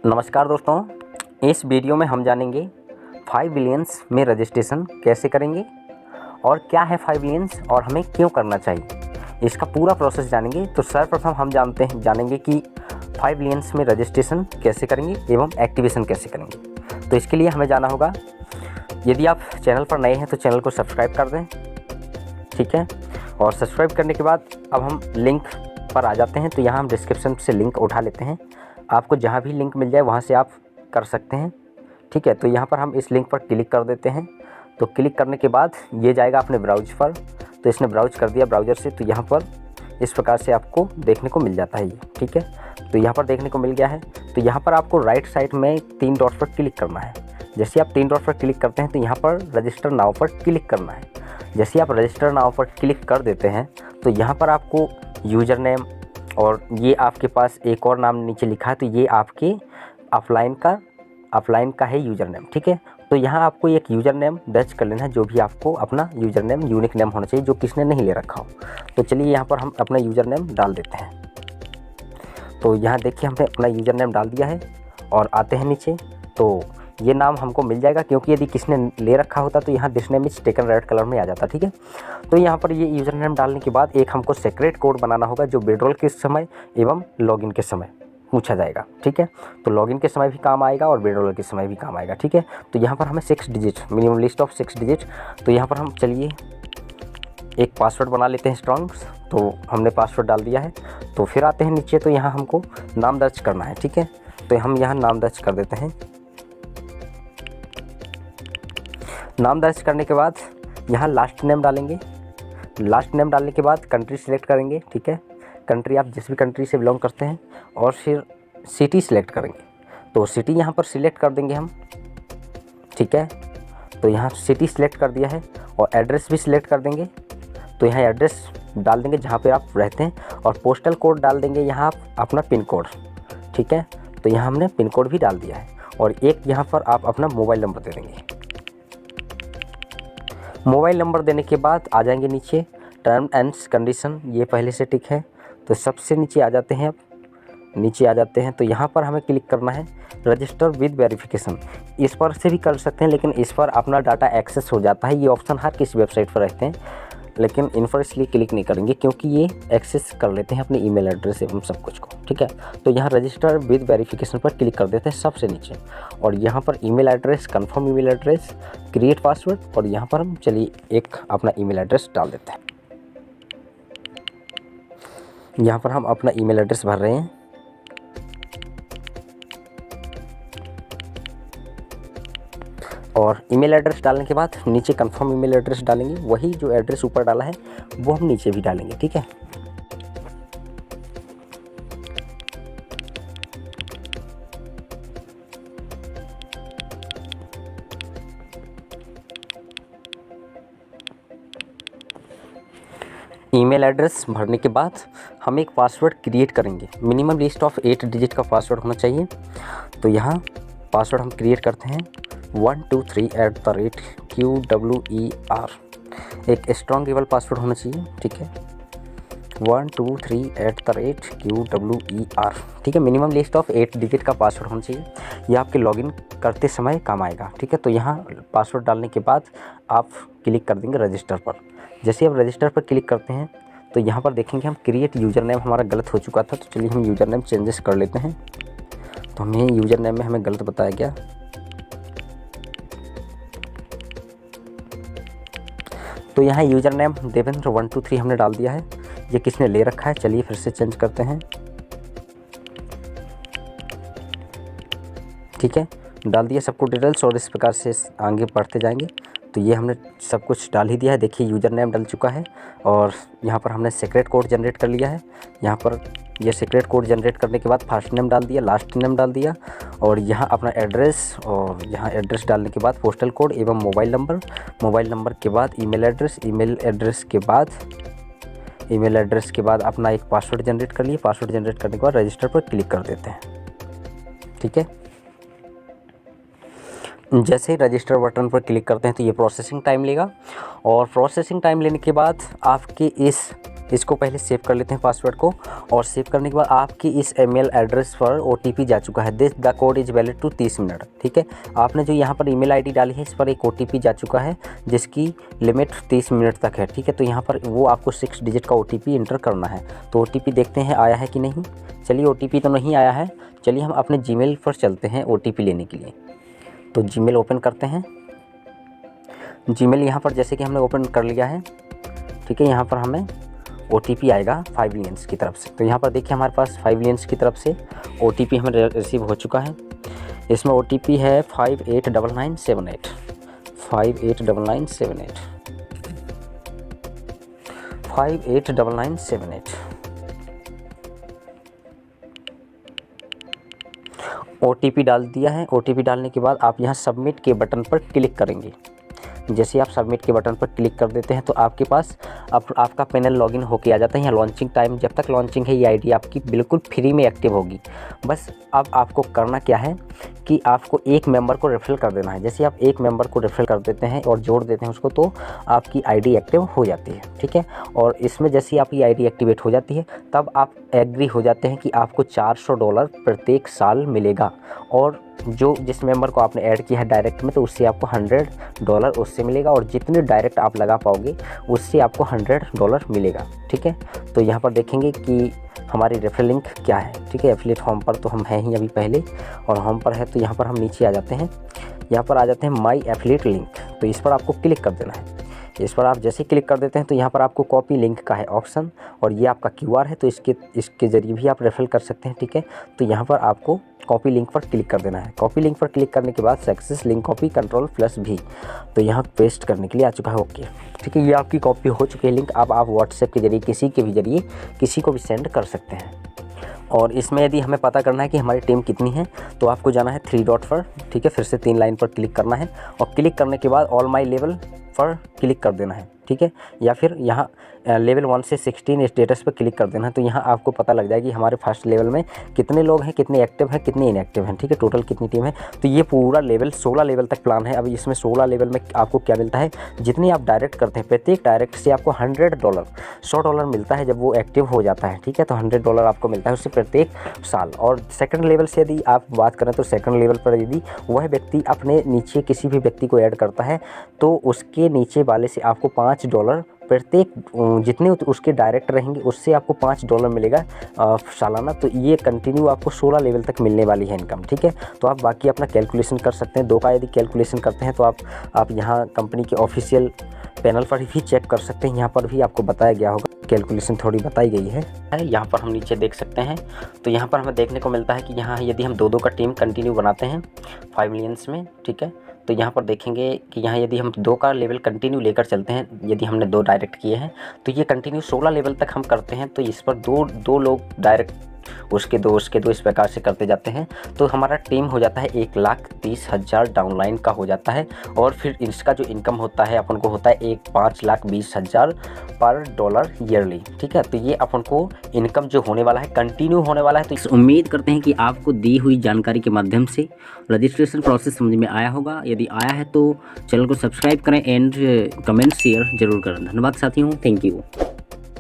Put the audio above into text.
नमस्कार दोस्तों, इस वीडियो में हम जानेंगे 5 बिलियंस में रजिस्ट्रेशन कैसे करेंगे और क्या है 5 बिलियंस और हमें क्यों करना चाहिए, इसका पूरा प्रोसेस जानेंगे। तो सर्वप्रथम हम जानेंगे कि 5 बिलियंस में रजिस्ट्रेशन कैसे करेंगे एवं एक्टिवेशन कैसे करेंगे। तो इसके लिए हमें जाना होगा, यदि आप चैनल पर नए हैं तो चैनल को सब्सक्राइब कर दें, ठीक है। और सब्सक्राइब करने के बाद अब हम लिंक पर आ जाते हैं। तो यहाँ हम डिस्क्रिप्शन से लिंक उठा लेते हैं, आपको जहाँ भी लिंक मिल जाए वहाँ से आप कर सकते हैं, ठीक है। तो यहाँ पर हम इस लिंक पर क्लिक कर देते हैं। तो क्लिक करने के बाद ये जाएगा अपने ब्राउज़ पर। तो इसने ब्राउज़ कर दिया ब्राउज़र से, तो यहाँ पर इस प्रकार से आपको देखने को मिल जाता है ये, ठीक है। तो यहाँ पर देखने को मिल गया है। तो यहाँ पर आपको राइट साइड में 3 डॉट पर क्लिक करना है। जैसे आप 3 डॉट पर क्लिक करते हैं तो यहाँ पर रजिस्टर नाउ पर क्लिक करना है। जैसे आप रजिस्टर नाउ पर क्लिक कर देते हैं तो यहाँ पर आपको यूज़र नेम और ये आपके पास एक और नाम नीचे लिखा है, तो ये आपके ऑफलाइन का है यूज़र नेम, ठीक है। तो यहाँ आपको एक यूज़र नेम दर्ज कर लेना है, जो भी आपको अपना यूज़र नेम यूनिक नेम होना चाहिए, जो किसने नहीं ले रखा हो। तो चलिए यहाँ पर हम अपना यूज़र नेम डाल देते हैं। तो यहाँ देखिए हमने अपना यूज़र नेम डाल दिया है और आते हैं नीचे। तो ये नाम हमको मिल जाएगा, क्योंकि यदि किसने ले रखा होता तो यहाँ this name is taken red colour में आ जाता, ठीक है। तो यहाँ पर ये यूज़र नेम डालने के बाद एक हमको सीक्रेट कोड बनाना होगा, जो विड्रॉल के समय एवं लॉगिन के समय पूछा जाएगा, ठीक है। तो लॉगिन के समय भी काम आएगा और विड्रॉल के समय भी काम आएगा, ठीक है। तो यहाँ पर हमें 6 digit, minimum list of 6 digit. तो यहाँ पर हम चलिए एक पासवर्ड बना लेते हैं स्ट्रॉन्ग। तो हमने पासवर्ड डाल दिया है। तो फिर आते हैं नीचे, तो यहाँ हमको नाम दर्ज करना है, ठीक है। तो हम यहाँ नाम दर्ज कर देते हैं। नाम दर्ज करने के बाद यहाँ लास्ट नेम डालेंगे। लास्ट नेम डालने के बाद कंट्री सिलेक्ट करेंगे, ठीक है। कंट्री आप जिस भी कंट्री से बिलोंग करते हैं, और फिर सिटी सिलेक्ट करेंगे। तो सिटी यहाँ पर सिलेक्ट कर देंगे हम, ठीक है। तो यहाँ सिटी सिलेक्ट कर दिया है और एड्रेस भी सिलेक्ट कर देंगे। तो यहाँ एड्रेस डाल देंगे जहाँ पे आप रहते हैं, और पोस्टल कोड डाल देंगे यहाँ आप अपना पिन कोड, ठीक है। तो यहाँ हमने पिन कोड भी डाल दिया है, और एक यहाँ पर आप अपना मोबाइल नंबर दे देंगे। मोबाइल नंबर देने के बाद आ जाएंगे नीचे, टर्म एंड्स कंडीशन, ये पहले से टिक है। तो सबसे नीचे आ जाते हैं, अब नीचे आ जाते हैं। तो यहाँ पर हमें क्लिक करना है रजिस्टर विद वेरिफिकेशन। इस पर से भी कर सकते हैं, लेकिन इस पर अपना डाटा एक्सेस हो जाता है। ये ऑप्शन हर किसी वेबसाइट पर रहते हैं, लेकिन इन पर इसलिए क्लिक नहीं करेंगे क्योंकि ये एक्सेस कर लेते हैं अपने ईमेल एड्रेस एवं सब कुछ को, ठीक है। तो यहाँ रजिस्टर विद वेरिफिकेशन पर क्लिक कर देते हैं सबसे नीचे, और यहाँ पर email address, confirm email address, create password, और यहाँ पर हम चलिए एक अपना ईमेल एड्रेस डाल देते हैं। यहाँ पर हम अपना ईमेल एड्रेस भर रहे हैं। और ईमेल एड्रेस डालने के बाद नीचे कंफर्म ईमेल एड्रेस डालेंगे, वही जो एड्रेस ऊपर डाला है वो हम नीचे भी डालेंगे, ठीक है। ईमेल एड्रेस भरने के बाद हम एक पासवर्ड क्रिएट करेंगे। मिनिमम लिस्ट ऑफ 8 डिजिट का पासवर्ड होना चाहिए। तो यहाँ पासवर्ड हम क्रिएट करते हैं 123@QWER। एक स्ट्रॉन्ग पासवर्ड होना चाहिए, ठीक है। 123@QWER, ठीक है। मिनिमम लिस्ट ऑफ 8 डिजिट का पासवर्ड होना चाहिए। ये आपके लॉगिन करते समय काम आएगा, ठीक है। तो यहाँ पासवर्ड डालने के बाद आप क्लिक कर देंगे रजिस्टर पर। जैसे आप रजिस्टर पर क्लिक करते हैं तो यहाँ पर देखेंगे हम क्रिएट यूज़र नेम हमारा गलत हो चुका था। तो चलिए हम यूज़र नेम चेंजेस कर लेते हैं। तो हमें यूज़र नेम में हमें गलत बताया गया। तो यहाँ यूज़र नेम देवेंद्र 123 हमने डाल दिया है, ये किसने ले रखा है। चलिए फिर से चेंज करते हैं, ठीक है। डाल दिया सबको डिटेल्स, और इस प्रकार से आगे बढ़ते जाएंगे। तो ये हमने सब कुछ डाल ही दिया है। देखिए यूज़र नेम डल चुका है, और यहाँ पर हमने सीक्रेट कोड जनरेट कर लिया है। यहाँ पर ये सीक्रेट कोड जनरेट करने के बाद फर्स्ट नेम डाल दिया, लास्ट नेम डाल दिया, और यहाँ अपना एड्रेस, और यहाँ एड्रेस डालने के बाद पोस्टल कोड एवं मोबाइल नंबर के बाद ईमेल एड्रेस के बाद अपना एक पासवर्ड जनरेट कर लिए। पासवर्ड जनरेट करने के बाद रजिस्टर पर क्लिक कर देते हैं, ठीक है। जैसे ही रजिस्टर बटन पर क्लिक करते हैं तो ये प्रोसेसिंग टाइम लेगा, और प्रोसेसिंग टाइम लेने के बाद आपके इस इसको पहले सेव कर लेते हैं पासवर्ड को, और सेव करने के बाद आपकी इस ईमेल एड्रेस पर OTP जा चुका है। This the code is valid to 30 minute. ठीक है, आपने जो यहाँ पर ईमेल ID डाली है इस पर एक OTP जा चुका है जिसकी लिमिट 30 मिनट तक है। ठीक है, तो यहाँ पर वो आपको 6 डिजिट का OTP इंटर करना है। तो OTP देखते हैं आया है कि नहीं। चलिए, OTP तो नहीं आया है। चलिए हम अपने Gmail पर चलते हैं OTP लेने के लिए। तो Gmail ओपन करते हैं। Gmail यहाँ पर जैसे कि हमने ओपन कर लिया है, ठीक है, यहाँ पर हमें OTP आएगा 5 बिलियंस की तरफ से। तो यहाँ पर देखिए हमारे पास 5 बिलियंस की तरफ से OTP हमें रिसीव हो चुका है। इसमें OTP है 589978 589978 589978। OTP डाल दिया है। OTP डालने के बाद आप यहाँ सबमिट के बटन पर क्लिक करेंगे। जैसे आप सबमिट के बटन पर क्लिक कर देते हैं तो आपके पास अब आपका पैनल लॉगिन होके आ जाता है। यहाँ लॉन्चिंग टाइम, जब तक लॉन्चिंग है ये आईडी आपकी बिल्कुल फ्री में एक्टिव होगी। बस अब आपको करना क्या है कि आपको एक मेंबर को रेफर कर देना है। जैसे आप एक मेंबर को रेफर कर देते हैं और जोड़ देते हैं उसको, तो आपकी आईडी एक्टिव हो जाती है। ठीक है, और इसमें जैसे आपकी आईडी एक्टिवेट हो जाती है तब आप एग्री हो जाते हैं कि आपको $400 प्रत्येक साल मिलेगा। और जो जिस मेंबर को आपने ऐड किया है डायरेक्ट में, तो उससे आपको $100 उससे मिलेगा, और जितने डायरेक्ट आप लगा पाओगे उससे आपको $100 मिलेगा। ठीक है, तो यहाँ पर देखेंगे कि हमारी रेफरल लिंक क्या है। ठीक है, एफिलिएट होम पर तो हम हैं ही अभी पहले, और होम पर है तो यहाँ पर हम नीचे आ जाते हैं। यहाँ पर आ जाते हैं माई एफिलिएट लिंक, तो इस पर आपको क्लिक कर देना है। इस पर आप जैसे क्लिक कर देते हैं तो यहाँ पर आपको कॉपी लिंक का है ऑप्शन, और ये आपका QR है, तो इसके ज़रिए भी आप रेफर कर सकते हैं। ठीक है, तो यहाँ पर आपको कॉपी लिंक पर क्लिक कर देना है। कॉपी लिंक पर क्लिक करने के बाद सक्सेस लिंक कॉपी Ctrl+V, तो यहाँ पेस्ट करने के लिए आ चुका है। ओके, ठीक है, ये आपकी कॉपी हो चुकी है लिंक। अब आप व्हाट्सएप के जरिए किसी के भी जरिए किसी को भी सेंड कर सकते हैं। और इसमें यदि हमें पता करना है कि हमारी टीम कितनी है, तो आपको जाना है 3 डॉट पर। ठीक है, फिर से 3 लाइन पर क्लिक करना है, और क्लिक करने के बाद ऑल माई लेवल पर क्लिक कर देना है। ठीक है, या फिर यहाँ लेवल 1 से 16 स्टेटस पर क्लिक कर देना है। तो यहाँ आपको पता लग जाएगी हमारे फर्स्ट लेवल में कितने लोग हैं, कितने एक्टिव हैं, कितने इनएक्टिव हैं। ठीक है, टोटल कितनी टीम है। तो ये पूरा लेवल 16 लेवल तक प्लान है। अब इसमें 16 लेवल में आपको क्या मिलता है, जितने आप डायरेक्ट करते हैं प्रत्येक डायरेक्ट से आपको $100 मिलता है जब वो एक्टिव हो जाता है। ठीक है, तो $100 आपको मिलता है उससे प्रत्येक साल। और सेकंड लेवल से यदि आप बात करें तो सेकंड लेवल पर यदि वह व्यक्ति अपने नीचे किसी भी व्यक्ति को ऐड करता है तो उसके नीचे वाले से आपको $5 प्रत्येक, जितने उसके डायरेक्ट रहेंगे उससे आपको $5 मिलेगा सालाना। तो ये कंटिन्यू आपको 16 लेवल तक मिलने वाली है इनकम। ठीक है, तो आप बाकी अपना कैलकुलेशन कर सकते हैं। 2 का यदि कैलकुलेशन करते हैं तो आप यहाँ कंपनी के ऑफिशियल पैनल पर भी चेक कर सकते हैं। यहाँ पर भी आपको बताया गया होगा, कैलकुलेशन थोड़ी बताई गई है। यहाँ पर हम नीचे देख सकते हैं, तो यहाँ पर हमें देखने को मिलता है कि यहाँ यदि हम 2-2 का टीम कंटिन्यू बनाते हैं 5 मिलियंस में, ठीक है, तो यहाँ पर देखेंगे कि यहाँ यदि हम 2 का लेवल कंटिन्यू लेकर चलते हैं, यदि हमने 2 डायरेक्ट किए हैं तो ये कंटिन्यू 16 लेवल तक हम करते हैं। तो इस पर दो लोग डायरेक्ट उसके दो इस प्रकार से करते जाते हैं, तो हमारा टीम हो जाता है 1,30,000 डाउनलाइन का हो जाता है। और फिर इसका जो इनकम होता है अपन को होता है 5,20,000 पर डॉलर ईयरली। ठीक है, तो ये अपन को इनकम जो होने वाला है कंटिन्यू होने वाला है। तो उम्मीद करते हैं कि आपको दी हुई जानकारी के माध्यम से रजिस्ट्रेशन प्रोसेस समझ में आया होगा। यदि आया है तो चैनल को सब्सक्राइब करें एंड कमेंट शेयर जरूर करें। धन्यवाद साथियों, थैंक यू।